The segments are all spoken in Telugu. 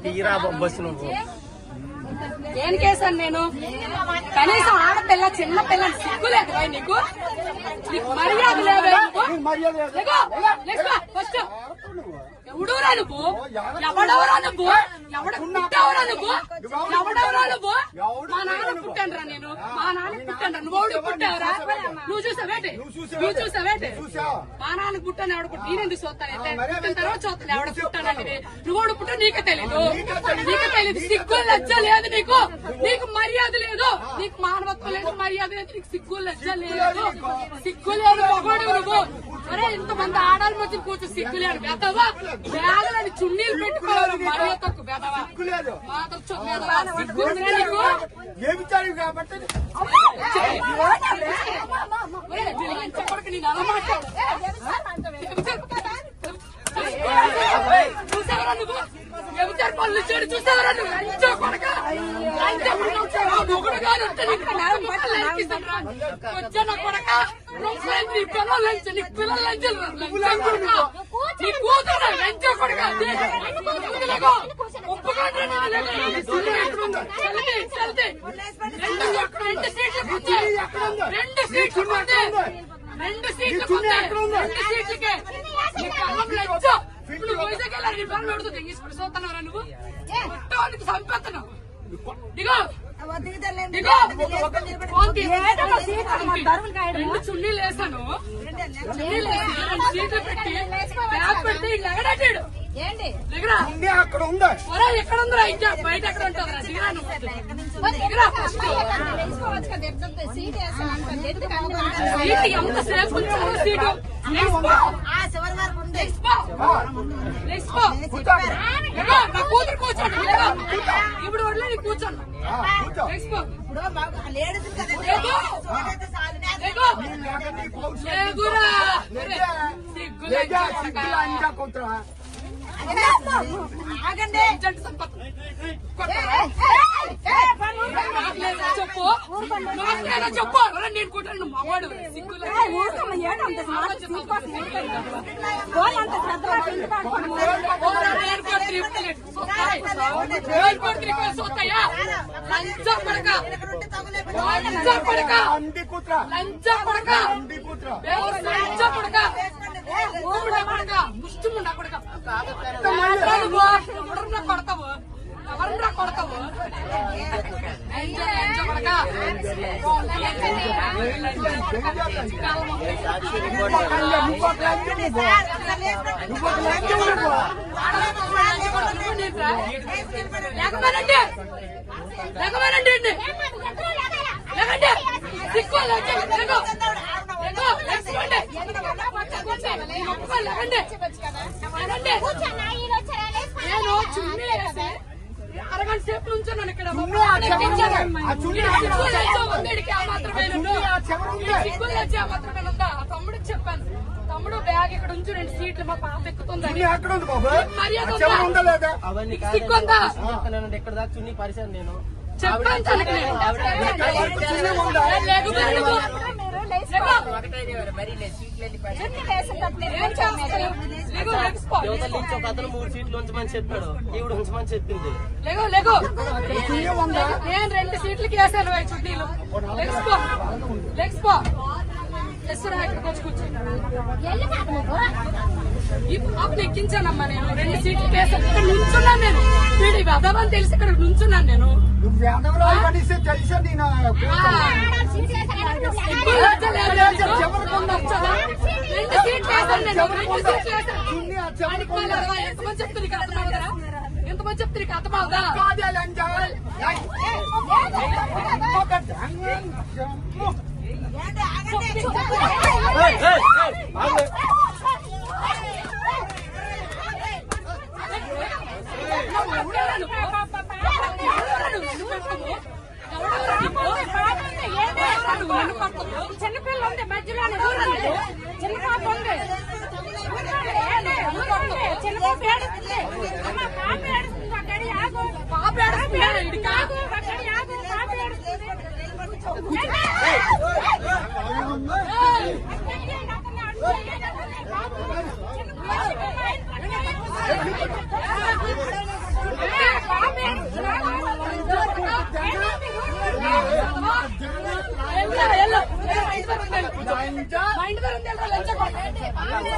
తీరా బొబ్బస్ నువ్వు ఏం కేసాను నేను? కనీసం ఆడపిల్ల చిన్న పిల్ల సిగ్గులేదు నీకు? మర్యాద లేదా? ఫస్ట్ ఎవడవరా నువ్వు? ఎవడవరా నువ్వు? ఎవడ పుట్టావరా నువ్వు? ఎవడవరా నువ్వు? మా నాన్న పుట్టానురా నేను. మా నాన్న పుట్టాను. నువ్వు పుట్టావరా? నువ్వు చూసావేంటి? నువ్వు చూసావేంటి? మా నాన్న పుట్టాను. ఎవడ పుట్టి నేనెందుకు చూస్తానైతే? పుట్టిన తర్వాత చూస్తాను ఎవడ పుట్టానండి. నువ్వు పుట్టా నీకే తెలీదు. నీకే తెలీదు. సిగ్గు లజ్జ లేదు నీకు. నీకు మర్యాద లేదు. నీకు మానవత్వం లేదు, మర్యాద లేదు. నీకు సిగ్గు లజ్జ లేదు. సిగ్గు లేదు మగోడు నువ్వు. అరే ఇంతమంది ఆడాలి మధ్య కూర్చో సిగ్గు లేదు. బెదవా బ్యాగులని చున్నీలు పెట్టుకోవాలి. మర్యాద తక్కువ బెదవా మాత్రం సిగ్గు నీకు. చెప్పడానికి నేను అలా మాట్లాడు. చూసావరా నువ్వు? ఎవరు పనులు చేయడం చూసావరా నువ్వు? లంచో కొడక మొగుడు గారు వచ్చా నా కొడక నీ పిల్లలు లంచ నీ పిల్లలు లంచ నీ కూతురు లంచో కొడక ఒప్పుకోండి. రెండు సీట్లకే ఇప్పుడు వైజాగ్ వెళ్ళారు. నీ పనులు పెడుతుంది తీసుకుని చూస్తున్నారా నువ్వు? మొత్తానికి చంపేస్తున్నావు. దిగో రెండు చున్నీలు వేసాను. సీట్లు పెట్టి బ్యాగ్ పెట్టి ఎగడాడు. ఎక్కడ ఉందా? ఇంకా బయట ఎక్కడ ఉంటుందిరా? దిగరా ఫస్ట్. సీట్ ఎంతసేపు ఉంచారు? సీటు నా కూతురు కూర్చోండి. ఇప్పుడు వడ్లే నీ కూర్చోండి. చెప్పు చెప్పు నేను కూర్చోండి. మగవాడు సిగ్గులు సోతాయా లంచ పడక లంచ పడక లంచ పడక లంచ పడక పడక ముష్టిముండా పడక ఎవరన్నా కొడతావు ఎవరన్నా కొడతావు లేకమేనండి లేకమేనండి లేకండి నేను చున్నీ వేసి అరగంట సేపు నుంచున్నాను ఇక్కడ. తమ్ముడికి చెప్పాను, తమ్ముడు బ్యాగ్ ఇక్కడ ఉంచు, 2 సీట్లు మా పాప ఎక్కుతుంది. సిగ్గుందా? ఎక్కడ దాకా చున్నీ పరిచయం నేను చెప్పాను. అతను 3 సీట్లు ఉంచమని చెప్పాడు, ఈవిడ ఉంచమని చెప్పింది. నేను 2 సీట్లకి వేసాను చుట్టీలు. ఇక్కడికి వచ్చి కూర్చో. ఈ పాపను ఎక్కించానమ్మా నేను. 2 సీట్లకి వేసాను. ఇక్కడ నుంచున్నాను నేను. వీడి వెదవని తెలిసి ఇక్కడ నుంచున్నాను నేను. ఎంతమంది చెప్తే నీకు అర్థమవుతారా? ఎంతమంది చెప్తే నీకు అర్థమవుతా? చిన్నపిల్ల ఉంది మధ్యలో, చిన్న పాప ఉంది, చిన్న పాప ఏడుస్తుంది, పాప ఏడుస్తుంది, అక్కడి ఆగు, పాప ఏడుస్తుంది, కాదు అక్కడి ఆగు, పాప ఏడుస్తుంది. లంచా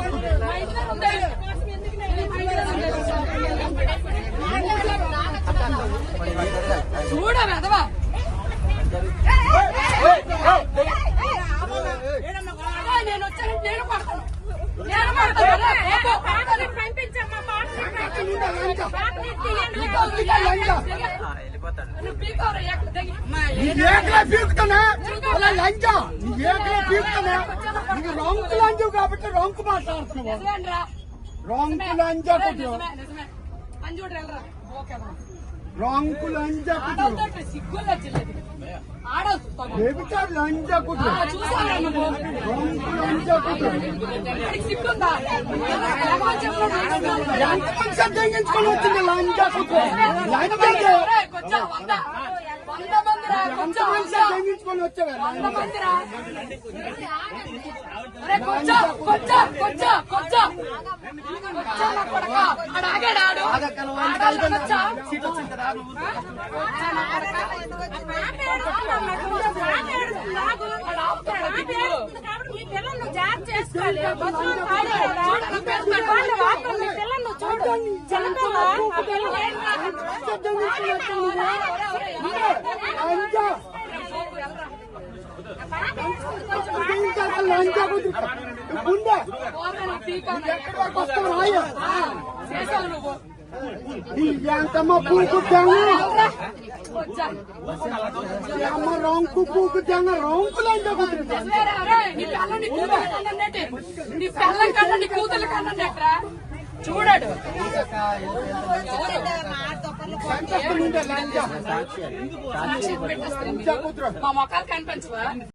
కుదురు. మా ఇంట్లో ఉండే. చూడ వెదవా నేను వచ్చాను నేను పడతాను నేను పడతాను ఏకలా పీకుతానా అలా లంచా ఏకలా పీకుతానా నీకు రంకు లంచు కాబట్టి రంకు మాట్లాడుతున్నావు రంకు లంచా కుదురు రంకు లంచా కుదురు సిగ్గులు వచ్చిలేదు ఆడవుతా బేబిచారు లంచా కుదురు చూసాను నువ్వు రంకు లంచా కుదురు సిగ్గుందా ఎంతమంది సర్దించుకొని వచ్చింది లంచా కుదురు లంచా కొంచెం వంద మందిరా కొంచెం ఎంతమంది సర్దించుకొని వచ్చావా మందిరా కొంచెం కొంచెం కొంచెం కొంచెం కొంచెం నా కొడక ఆడ ఆగాడు సీట్ వచ్చింది కదా నువ్వు లంచా కుదురు గుండె ఎక్కడి వరకు వస్తావు రాయ చేసావు నువ్వు ఎంతమ్మ పూకు తెంగ అమ్మ రంకు పూకు తెంగ రంకు లంచా కుదురు నీ పిల్లం కన్నా నీ కూతురు కన్నా ఎక్కడా చూడాడు లంచా లంచా కుదురు మా మొక్కలు కనిపించవా